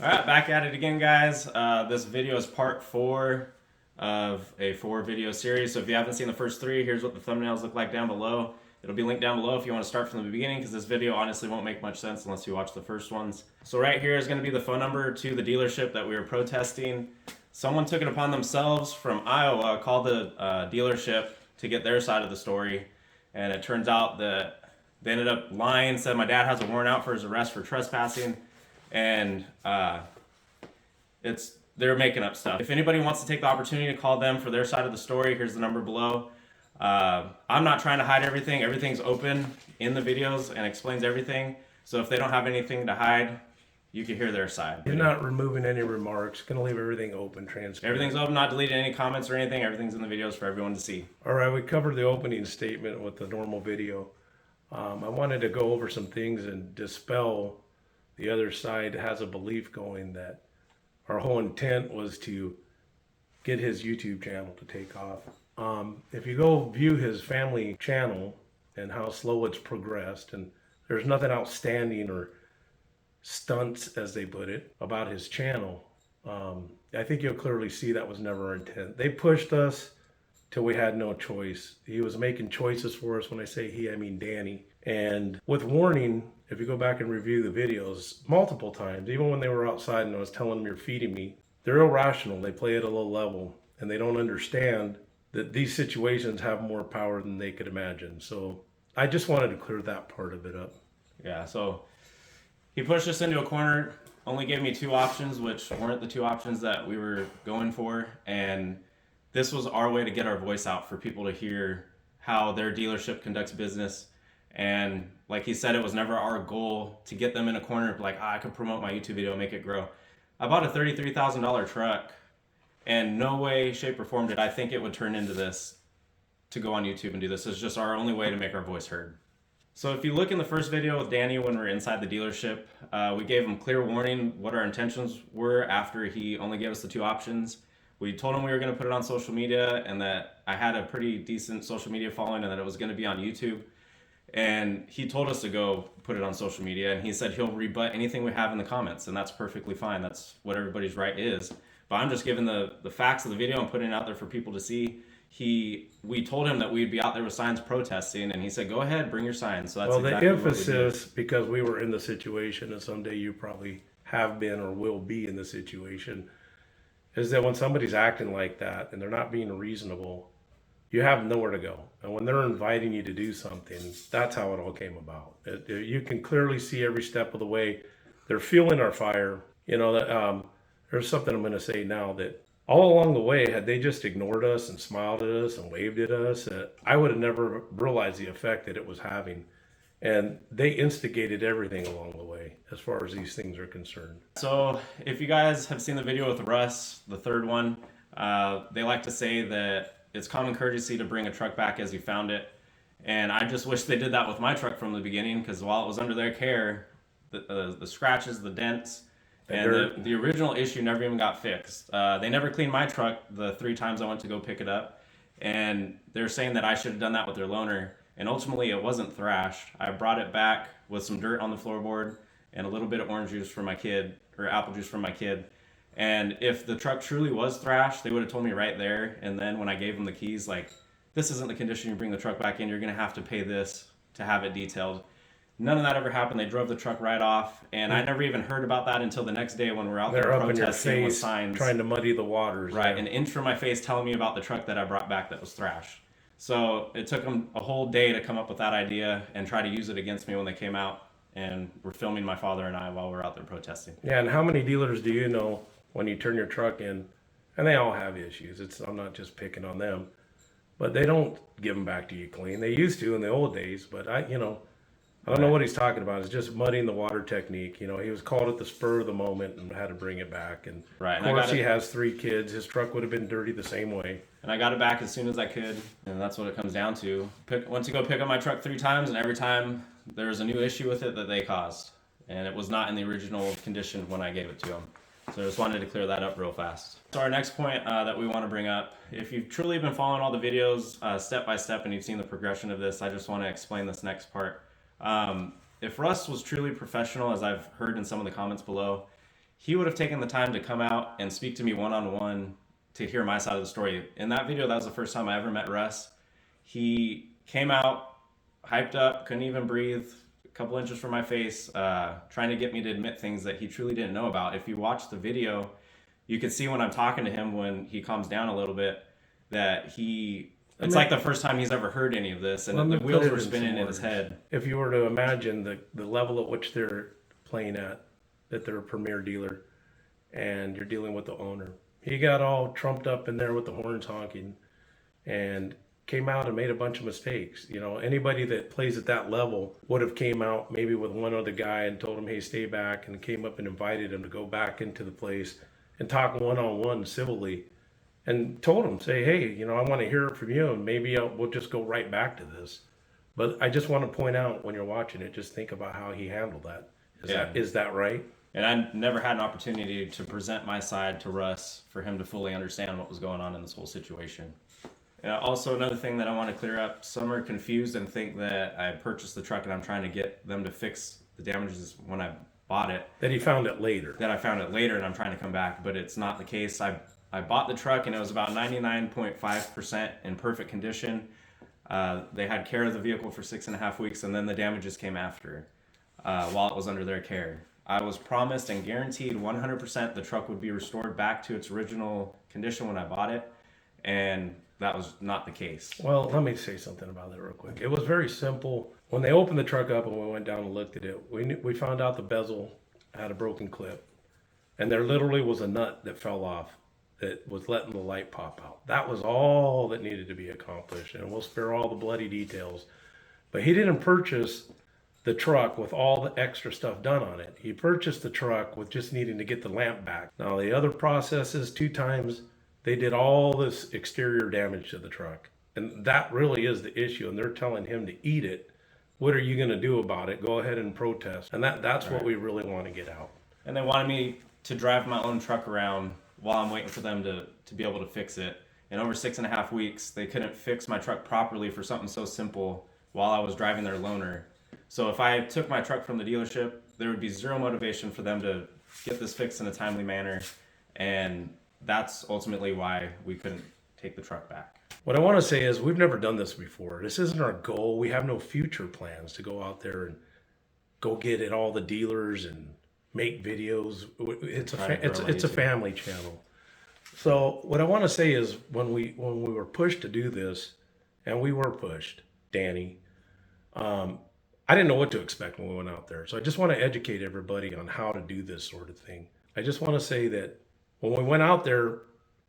All right, back at it again, guys. This video is part 4 of a 4-video series. So if you haven't seen the first 3, here's what the thumbnails look like down below. It'll be linked down below if you want to start from the beginning, because this video honestly won't make much sense unless you watch the first ones. So right here is going to be the phone number to the dealership that we were protesting. Someone took it upon themselves from Iowa, called the dealership to get their side of the story, and it turns out that they ended up lying, said my dad has a warrant out for his arrest for trespassing, and they're making up stuff. If anybody wants to take the opportunity to call them for their side of the story, here's the number below. I'm not trying to hide everything. Everything's open in the videos and explains everything. So if they don't have anything to hide, you can hear their side. You're not removing any remarks. Going to leave everything open, transparent. Everything's open, not deleting any comments or anything. Everything's in the videos for everyone to see. All right, we covered the opening statement with the normal video. I wanted to go over some things and dispel the other side has a belief going that our whole intent was to get his YouTube channel to take off. If you go view his family channel and how slow it's progressed, and there's nothing outstanding or stunts, as they put it, about his channel, I think you'll clearly see that was never our intent. They pushed us till we had no choice. He was making choices for us. When I say he, I mean Danny. And with warning, if you go back and review the videos multiple times, even when they were outside and I was telling them you're feeding me, they're irrational. They play at a low level and they don't understand that these situations have more power than they could imagine. So I just wanted to clear that part of it up. Yeah, so he pushed us into a corner, only gave me 2 options, which weren't the 2 options that we were going for. And this was our way to get our voice out for people to hear how their dealership conducts business. And like he said, it was never our goal to get them in a corner like, I could promote my YouTube video and make it grow. I bought a $33,000 truck, and no way, shape, or form did I think it would turn into this to go on YouTube and do this. It's just our only way to make our voice heard. So if you look in the first video with Danny when we were inside the dealership, we gave him clear warning what our intentions were after he only gave us the 2 options. We told him we were going to put it on social media and that I had a pretty decent social media following and that it was going to be on YouTube. And he told us to go put it on social media, and he said he'll rebut anything we have in the comments, and that's perfectly fine. That's what everybody's right is. But I'm just giving the facts of the video and putting it out there for people to see. We told him that we'd be out there with signs protesting, and he said, go ahead, bring your signs. So that's well, exactly the what we emphasis, because we were in the situation, and someday you probably have been or will be in the situation, is that when somebody's acting like that and they're not being reasonable, you have nowhere to go. And when they're inviting you to do something, that's how it all came about. You can clearly see every step of the way. They're fueling our fire. You know, that there's something I'm going to say now that all along the way, had they just ignored us and smiled at us and waved at us, I would have never realized the effect that it was having. And they instigated everything along the way as far as these things are concerned. So if you guys have seen the video with Russ, the 3rd one, they like to say that it's common courtesy to bring a truck back as you found it. And I just wish they did that with my truck from the beginning, because while it was under their care, the scratches, the dents, and the original issue never even got fixed. They never cleaned my truck the 3 times I went to go pick it up. And they're saying that I should have done that with their loaner. And ultimately it wasn't thrashed. I brought it back with some dirt on the floorboard and a little bit of orange juice for my kid, or apple juice for my kid. And if the truck truly was thrashed, they would have told me right there. And then when I gave them the keys, like, this isn't the condition you bring the truck back in. You're going to have to pay this to have it detailed. None of that ever happened. They drove the truck right off. And I never even heard about that until the next day when we're out there protesting with signs. Trying to muddy the waters. Right, an inch from my face telling me about the truck that I brought back that was thrashed. So it took them a whole day to come up with that idea and try to use it against me when they came out and were filming my father and I while we were out there protesting. Yeah, and how many dealers do you know when you turn your truck in, and they all have issues. I'm not just picking on them, but they don't give them back to you clean. They used to in the old days, but I don't know what he's talking about. It's just muddying the water technique. He was called at the spur of the moment and had to bring it back. And right. Of course, he has 3 kids. His truck would have been dirty the same way. And I got it back as soon as I could, and that's what it comes down to. Went to go pick up my truck 3 times, and every time there was a new issue with it that they caused. And it was not in the original condition when I gave it to them. So I just wanted to clear that up real fast. So our next point that we want to bring up, if you've truly been following all the videos step by step and you've seen the progression of this, I just want to explain this next part. If Russ was truly professional, as I've heard in some of the comments below, he would have taken the time to come out and speak to me one-on-one to hear my side of the story. In that video, that was the first time I ever met Russ. He came out, hyped up, couldn't even breathe, a couple inches from my face, trying to get me to admit things that he truly didn't know about. If you watch the video, you can see when I'm talking to him, when he calms down a little bit, that it's like the first time he's ever heard any of this, and the wheels were spinning in his head. If you were to imagine the level at which they're playing at, that they're a premier dealer, and you're dealing with the owner. He got all trumped up in there with the horns honking and came out and made a bunch of mistakes. You know, anybody that plays at that level would have came out maybe with one other guy and told him, hey, stay back, and came up and invited him to go back into the place and talk one-on-one civilly, and told him, say, hey, you know, I want to hear it from you, and maybe we'll just go right back to this. But I just want to point out, when you're watching it, just think about how he handled that. Is that right? And I never had an opportunity to present my side to Russ for him to fully understand what was going on in this whole situation. Also, another thing that I want to clear up, some are confused and think that I purchased the truck and I'm trying to get them to fix the damages when I bought it. That he found it later. That I found it later and I'm trying to come back, but it's not the case. I bought the truck and it was about 99.5% in perfect condition. They had care of the vehicle for 6.5 weeks, and then the damages came after while it was under their care. I was promised and guaranteed 100% the truck would be restored back to its original condition when I bought it, and that was not the case. Well, let me say something about that real quick. It was very simple. When they opened the truck up and we went down and looked at it, we found out the bezel had a broken clip, and there literally was a nut that fell off that was letting the light pop out. That was all that needed to be accomplished, and we'll spare all the bloody details. But he didn't purchase the truck with all the extra stuff done on it. He purchased the truck with just needing to get the lamp back. Now, the other processes, 2 times, they did all this exterior damage to the truck. And that really is the issue, and they're telling him to eat it. What are you going to do about it? Go ahead and protest. And that's what we really want to get out. And they wanted me to drive my own truck around while I'm waiting for them to be able to fix it. And over 6.5 weeks, they couldn't fix my truck properly for something so simple while I was driving their loaner. So if I took my truck from the dealership, there would be zero motivation for them to get this fixed in a timely manner. And that's ultimately why we couldn't take the truck back. What I want to say is, we've never done this before. This isn't our goal. We have no future plans to go out there and go get at all the dealers and make videos. It's a family channel. So what I want to say is, when we were pushed to do this, and we were pushed, Danny, I didn't know what to expect when we went out there. So I just want to educate everybody on how to do this sort of thing. I just want to say that when we went out there,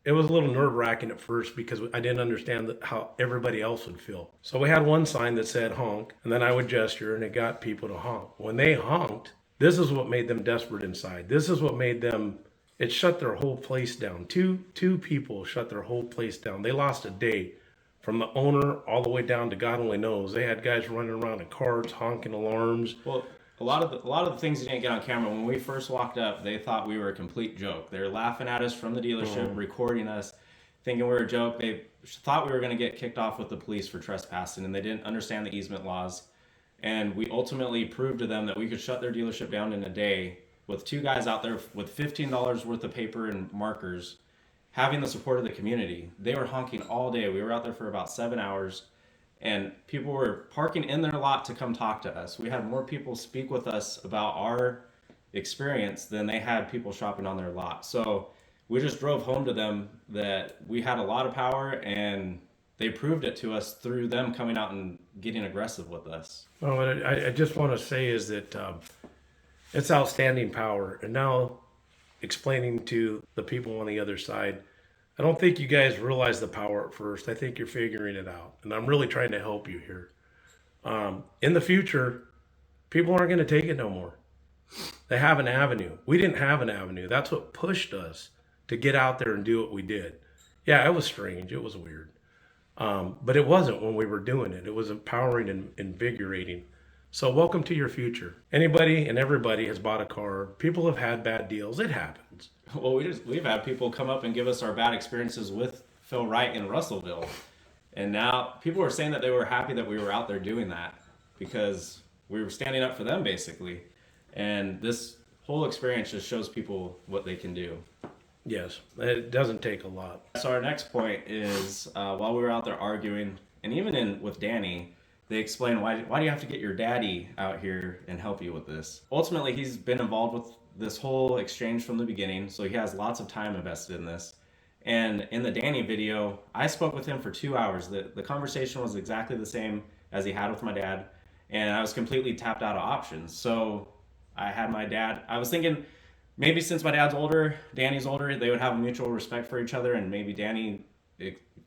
it was a little nerve-wracking at first because I didn't understand how everybody else would feel. So we had one sign that said honk, and then I would gesture, and it got people to honk. When they honked, this is what made them desperate inside. This is what made them, it shut their whole place down. Two people shut their whole place down. They lost a day. From the owner all the way down to God only knows. They had guys running around in carts, honking alarms. Well, a lot of the things you didn't get on camera, when we first walked up, they thought we were a complete joke. They were laughing at us from the dealership, recording us, thinking we were a joke. They thought we were going to get kicked off with the police for trespassing, and they didn't understand the easement laws. And we ultimately proved to them that we could shut their dealership down in a day with 2 guys out there with $15 worth of paper and markers, having the support of the community. They were honking all day. We were out there for about 7 hours, and people were parking in their lot to come talk to us. We had more people speak with us about our experience than they had people shopping on their lot. So we just drove home to them that we had a lot of power, and they proved it to us through them coming out and getting aggressive with us. Well, what I just want to say is that it's outstanding power. And now, explaining to the people on the other side, I don't think you guys realize the power at first. I think you're figuring it out, and I'm really trying to help you here. In the future, people aren't going to take it no more. They have an avenue. We didn't have an avenue. That's what pushed us to get out there and do what we did. Yeah, it was strange. It was weird. But it wasn't when we were doing it. It was empowering and invigorating. So welcome to your future. Anybody and everybody has bought a car. People have had bad deals. It happens. Well, we've had people come up and give us our bad experiences with Phil Wright in Russellville. And now people were saying that they were happy that we were out there doing that because we were standing up for them, basically. And this whole experience just shows people what they can do. Yes, it doesn't take a lot. So our next point is while we were out there arguing, and even with Danny, they explained why do you have to get your daddy out here and help you with this? Ultimately, he's been involved with this whole exchange from the beginning, so he has lots of time invested in this. And in the Danny video, I spoke with him for 2 hours. The conversation was exactly the same as he had with my dad, and I was completely tapped out of options. So I had my dad. I was thinking maybe since my dad's older, Danny's older, they would have a mutual respect for each other, and maybe Danny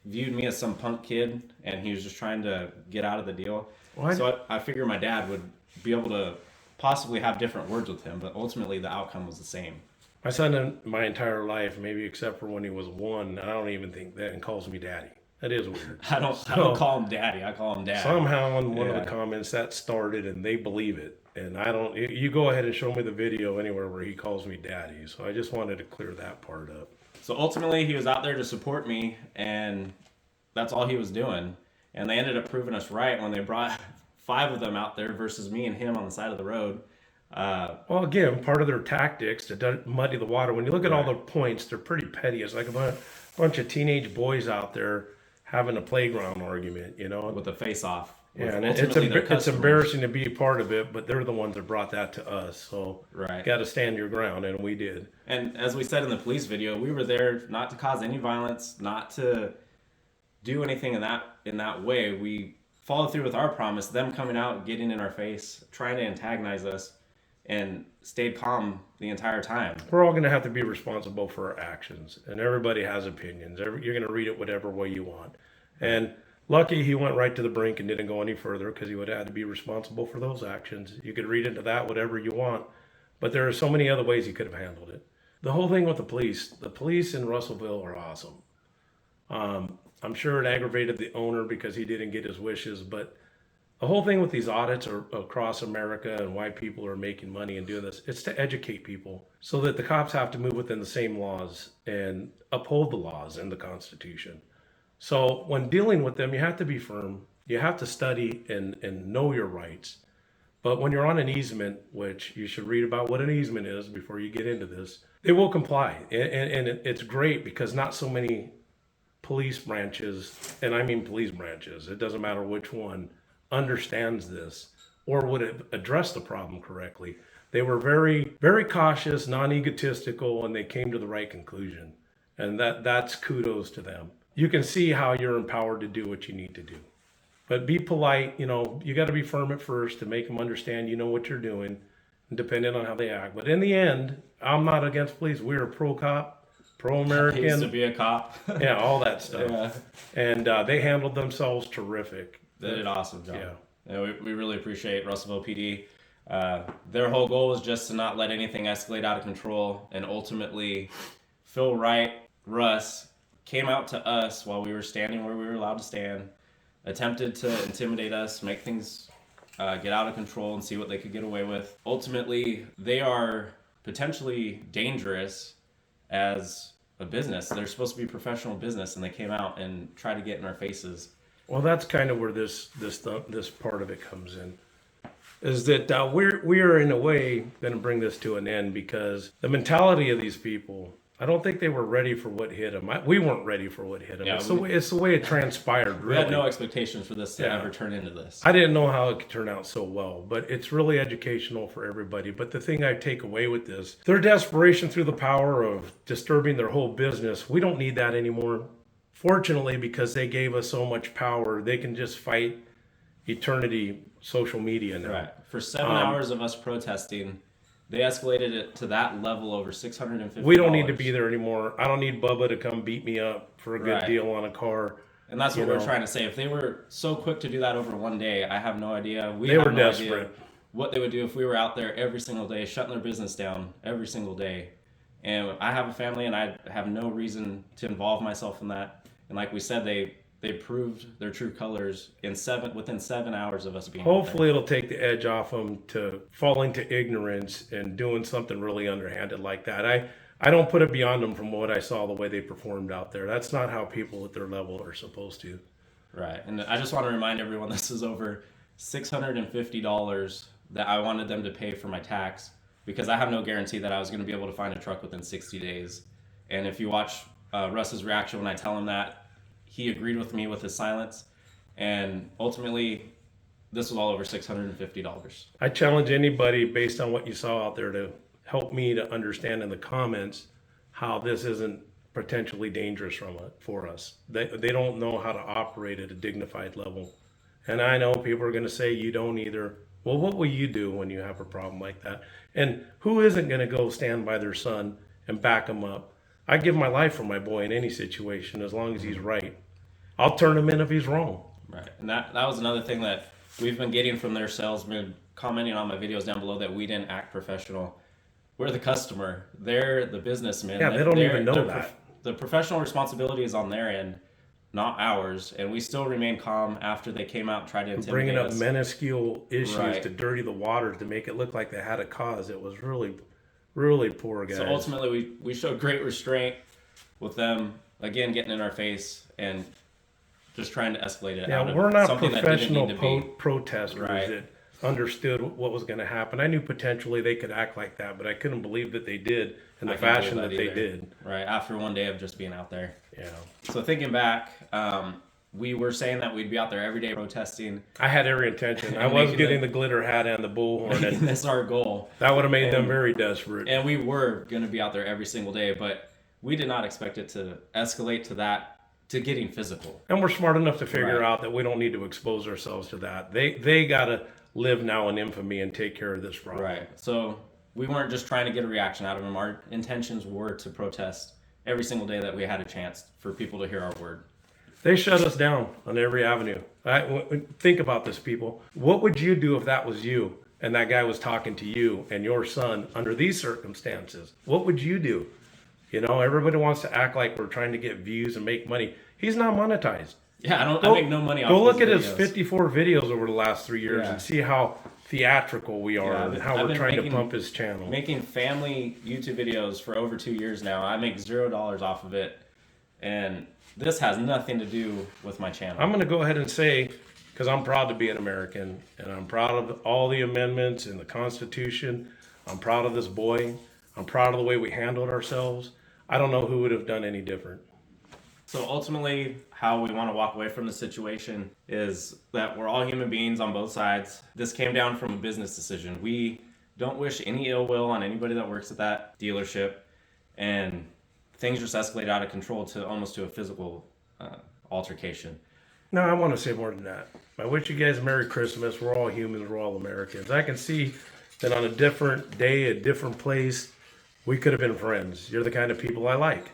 viewed me as some punk kid, and he was just trying to get out of the deal. What? So I figured my dad would be able to possibly have different words with him, but ultimately the outcome was the same. My son, in my entire life, maybe except for when he was 1, I don't even think that, and calls me daddy. That is weird. I don't call him daddy. I call him dad. Somehow in one of the comments that started, and they believe it. And I don't. You go ahead and show me the video anywhere where he calls me daddy. So I just wanted to clear that part up. So ultimately, he was out there to support me, and that's all he was doing. And they ended up proving us right when they brought 5 of them out there versus me and him on the side of the road. Well, again, part of their tactics to muddy the water. When you look at all the points, they're pretty petty. It's like a bunch of teenage boys out there having a playground argument, you know, with a face-off. Yeah, and it's embarrassing to be a part of it, but they're the ones that brought that to us. So got to stand your ground, and we did. And as we said in the police video, we were there not to cause any violence, not to do anything in that way. We followed through with our promise. Them coming out, getting in our face, trying to antagonize us, and stayed calm the entire time. We're all going to have to be responsible for our actions, and everybody has opinions. You're going to read it whatever way you want, and lucky he went right to the brink and didn't go any further, because he would have had to be responsible for those actions. You could read into that whatever you want, but there are so many other ways he could have handled it. The whole thing with the police in Russellville are awesome. I'm sure it aggravated the owner because he didn't get his wishes, but the whole thing with these audits across America and why people are making money and doing this, it's to educate people so that the cops have to move within the same laws and uphold the laws and the Constitution. So when dealing with them, you have to be firm. You have to study and know your rights. But when you're on an easement, which you should read about what an easement is before you get into this, they will comply. And it's great because not so many police branches, and I mean police branches, it doesn't matter which one, understands this or would address the problem correctly. They were very, very cautious, non-egotistical, and they came to the right conclusion. And that's kudos to them. You can see how you're empowered to do what you need to do. But be polite, you know, you got to be firm at first to make them understand you know what you're doing, depending on how they act. But in the end, I'm not against police. We're pro-cop, pro-American. I used to be a cop. Yeah, all that stuff. Yeah. And they handled themselves terrific. They did awesome job. Yeah, we really appreciate Russellville PD. Their whole goal was just to not let anything escalate out of control. And ultimately, Phil Wright, Russ, came out to us while we were standing where we were allowed to stand, attempted to intimidate us, make things get out of control and see what they could get away with. Ultimately, they are potentially dangerous as a business. They're supposed to be professional business, and they came out and tried to get in our faces. Well, that's kind of where this part of it comes in, is that we are in a way going to bring this to an end because the mentality of these people, I don't think they were ready for what hit them. We weren't ready for what hit them. Yeah, it's the way it transpired. Really. We had no expectations for this to ever turn into this. I didn't know how it could turn out so well, but it's really educational for everybody. But the thing I take away with this, their desperation through the power of disturbing their whole business, we don't need that anymore. Fortunately, because they gave us so much power, they can just fight eternity social media now. Right. For 7 hours of us protesting, they escalated it to that level over $650. We don't need to be there anymore. I don't need Bubba to come beat me up for a good deal on a car. And that's what we're trying to say. If they were so quick to do that over one day, I have no idea. They were desperate. What they would do if we were out there every single day, shutting their business down every single day. And I have a family, and I have no reason to involve myself in that. And like we said, they proved their true colors within 7 hours of us being. Hopefully, it'll take the edge off them to falling to ignorance and doing something really underhanded like that. I don't put it beyond them from what I saw, the way they performed out there. That's not how people at their level are supposed to. Right, and I just want to remind everyone this is over $650 that I wanted them to pay for my tax. because I have no guarantee that I was going to be able to find a truck within 60 days. And if you watch Russ's reaction when I tell him that, he agreed with me with his silence. And ultimately, this was all over $650. I challenge anybody based on what you saw out there to help me to understand in the comments how this isn't potentially dangerous for us. They don't know how to operate at a dignified level. And I know people are going to say you don't either. Well, what will you do when you have a problem like that? And who isn't going to go stand by their son and back him up? I give my life for my boy in any situation as long as he's right. I'll turn him in if he's wrong. Right. And that was another thing that we've been getting from their salesmen commenting on my videos down below, that we didn't act professional. We're the customer. They're the businessman. Yeah, they don't even know that. The professional responsibility is on their end, not ours. And we still remain calm after they came out and tried to intimidate Bringing up us. minuscule issues Right. to dirty the waters to make it look like they had a cause. It was really, really poor, guys. So ultimately, we showed great restraint with them, again, getting in our face and just trying to escalate it out of we're not something that didn't professional need to be. protesters Right. that understood what was going to happen. I knew potentially they could act like that, but I couldn't believe that they did in the I can't fashion believe that they either. did. Right, after one day of just being out there. Yeah. So thinking back, we were saying that we'd be out there every day protesting. I had every intention. I And was making getting the glitter hat and the bullhorn, And and that's our goal. that would have made them very desperate. And we were going to be out there every single day, but we did not expect it to escalate to that, to getting physical. And we're smart enough to figure Right. out that we don't need to expose ourselves to that. They got to live now in infamy and take care of this problem. Right. So we weren't just trying to get a reaction out of them. Our intentions were to protest every single day that we had a chance for people to hear our word. They shut us down on every avenue. Think about this, people. What would you do if that was you and that guy was talking to you and your son under these circumstances? What would you do? You know, everybody wants to act like we're trying to get views and make money. He's not monetized. Yeah, I make no money off Go look his at his videos. 54 videos over the last 3 years Yeah. and see how theatrical we are Yeah, and how I've we're been trying to making- pump his channel. Making family YouTube videos for over 2 years now. I make $0 off of it. And this has nothing to do with my channel. I'm going to go ahead and say, because I'm proud to be an American, and I'm proud of all the amendments in the Constitution. I'm proud of this boy. I'm proud of the way we handled ourselves. I don't know who would have done any different. So ultimately, how we want to walk away from the situation is that we're all human beings on both sides. This came down from a business decision. We don't wish any ill will on anybody that works at that dealership, and things just escalated out of control to almost to a physical altercation. No, I want to say more than that. I wish you guys a Merry Christmas. We're all humans. We're all Americans. I can see that on a different day, a different place, we could have been friends. You're the kind of people I like.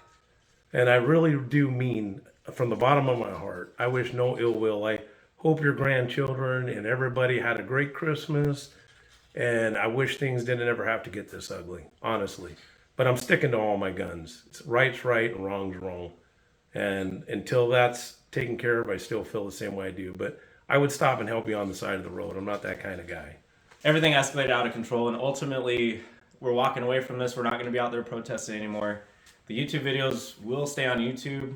And I really do mean, from the bottom of my heart, I wish no ill will. I hope your grandchildren and everybody had a great Christmas. And I wish things didn't ever have to get this ugly, honestly. But I'm sticking to all my guns. Right's right and wrong's wrong. And until that's taken care of, I still feel the same way I do. But I would stop and help you on the side of the road. I'm not that kind of guy. Everything escalated out of control, and ultimately, we're walking away from this. We're not going to be out there protesting anymore. The YouTube videos will stay on YouTube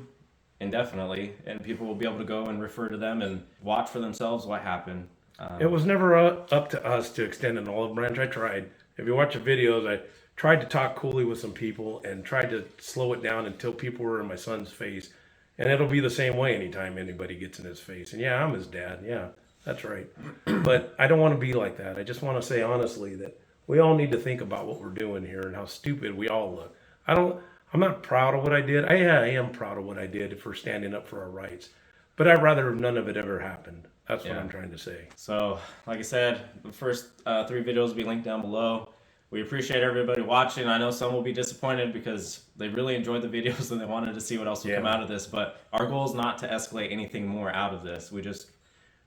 indefinitely, and people will be able to go and refer to them and watch for themselves what happened. It was never up to us to extend an olive branch. I tried. If you watch the videos, I tried to talk coolly with some people and tried to slow it down until people were in my son's face. And it'll be the same way anytime anybody gets in his face. And yeah, I'm his dad. Yeah, that's right. But I don't want to be like that. I just want to say honestly that we all need to think about what we're doing here and how stupid we all look. I'm not proud of what I did. I am proud of what I did for standing up for our rights. But I'd rather none of it ever happened. That's what I'm trying to say. So, like I said, the first 3 videos will be linked down below. We appreciate everybody watching. I know some will be disappointed because they really enjoyed the videos and they wanted to see what else would come out of this. But our goal is not to escalate anything more out of this. We just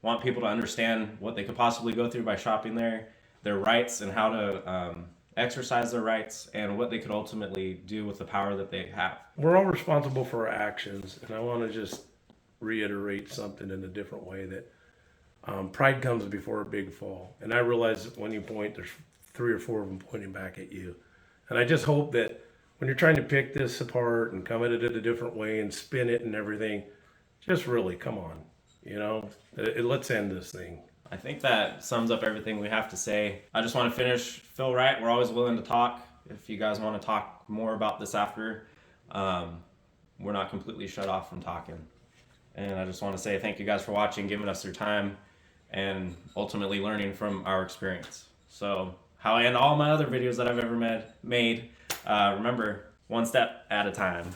want people to understand what they could possibly go through by shopping there, their rights, and how to exercise their rights, and what they could ultimately do with the power that they have. We're all responsible for our actions. And I want to just reiterate something in a different way that pride comes before a big fall. And I realize that when you point, there's 3 or 4 of them pointing back at you. And I just hope that when you're trying to pick this apart and come at it a different way and spin it and everything, just really come on, you know, let's end this thing. I think that sums up everything we have to say. I just want to finish. Phil Wright, we're always willing to talk. If you guys want to talk more about this after, we're not completely shut off from talking. And I just want to say thank you guys for watching, giving us your time, and ultimately learning from our experience. So how I end all my other videos that I've ever made, remember, one step at a time.